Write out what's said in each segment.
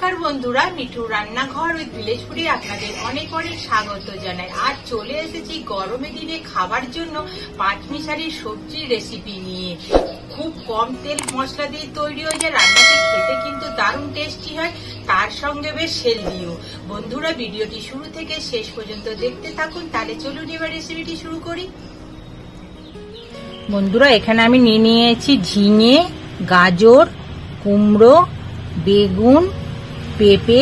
নমস্কার বন্ধুরা, মিঠুর রান্নাঘর উইথ ভিলেজ ফুডে আপনাদের অনেক অনেক স্বাগত জানাই। আজ চলে এসেছি গরমের দিনে খাবার জন্য পাঁচমিশালি সবজির রেসিপি নিয়ে। খুব কম তেল মশলা দিয়ে তৈরি হয়ে যায়, রান্নাটি খেতে কিন্তু দারুণ টেস্টি হয়, তার সঙ্গে বেশ হেলদিও। বন্ধুরা, ভিডিওটি শুরু থেকে শেষ পর্যন্ত দেখতে থাকুন। তাহলে চলুন এবার রেসিপিটি শুরু করি। বন্ধুরা, এখানে আমি নিয়ে নিয়েছি ঝিঙে, গাজর, কুমড়ো, বেগুন, পেঁপে,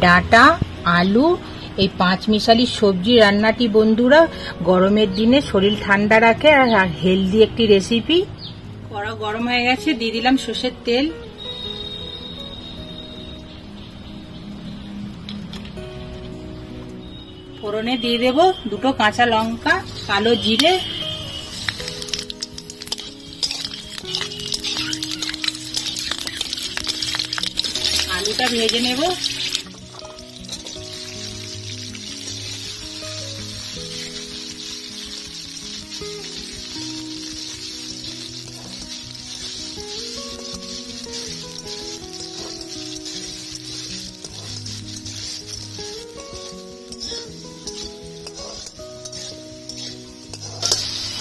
ডাঁটা, আলু। এই পাঁচমিশালি সবজি রান্নাটি বন্ধুরা গরমের দিনে শরীর ঠান্ডা রাখে আর হেলদি একটি রেসিপি। কড়া গরম হয়ে গেছে, দিয়ে দিলাম সর্ষের তেল। ফোড়নে দিয়ে দেব দুটো কাঁচা লঙ্কা, কালো জিরে, আলুটা ভেজে নেব।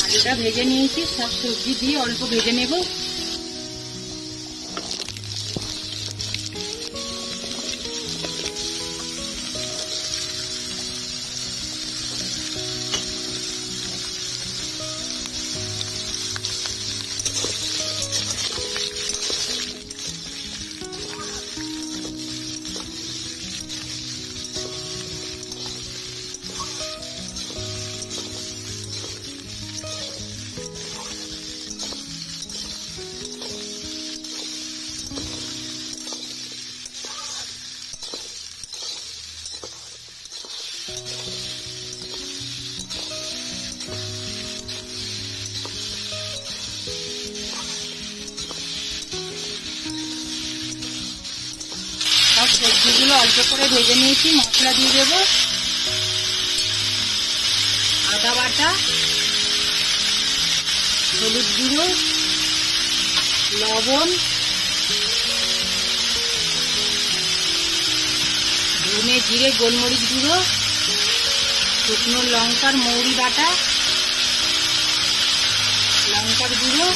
আলুটা ভেজে নিয়েছি, সব সবজি দিয়ে অল্প ভেজে নেব। সবজিগুলো অল্প করে ভেজে নিয়েছি। মশলা দিয়ে দেব আদা বাটা, হলুদ গুঁড়ো, লবণ, ধনে জিরে গোলমরিচ গুঁড়ো, শুকনো লঙ্কার মৌরি বাটা, লঙ্কার গুঁড়ো,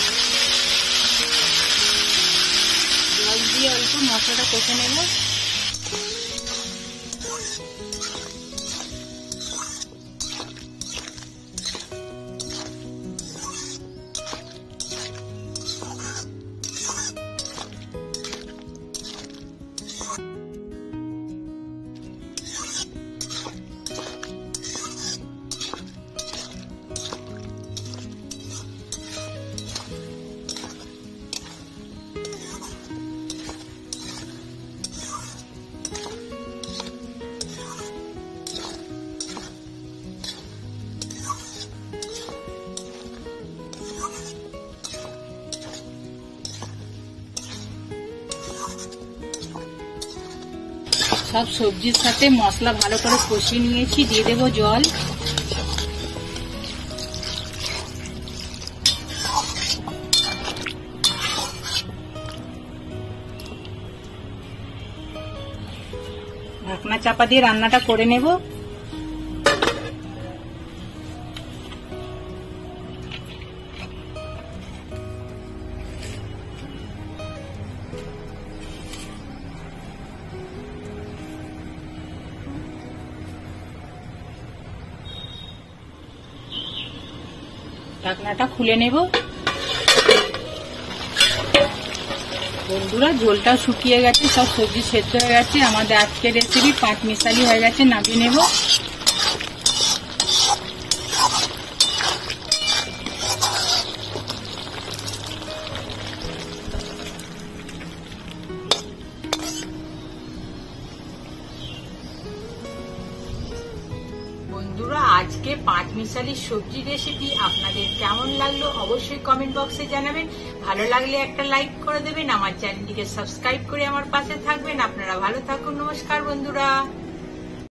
জল দিয়ে অল্প মশলাটা কষে নেব। সব সবজির সাথে মশলা ভালো করে কষিয়ে নিয়েছি, দিয়ে দেব জল। ঢাকনা চাপা দিয়ে রান্নাটা করে নেব। ঢাকনাটা খুলে নেব। বন্ধুরা, ঝোলটাও শুকিয়ে গেছে, সব সবজি সেদ্ধ হয়ে গেছে। আমাদের আজকের রেসিপি পাঁচমিশালি হয়ে গেছে, নামিয়ে নেব। বন্ধুরা, আজকে পাঁচমিশালি সবজি রেসিপি আপনাদের কেমন লাগলো অবশ্যই কমেন্ট বক্সে জানাবেন। ভালো লাগলে একটা লাইক করে দেবেন, আমার চ্যানেলটিকে সাবস্ক্রাইব করে আমার পাশে থাকবেন। আপনারা ভালো থাকুন। নমস্কার বন্ধুরা।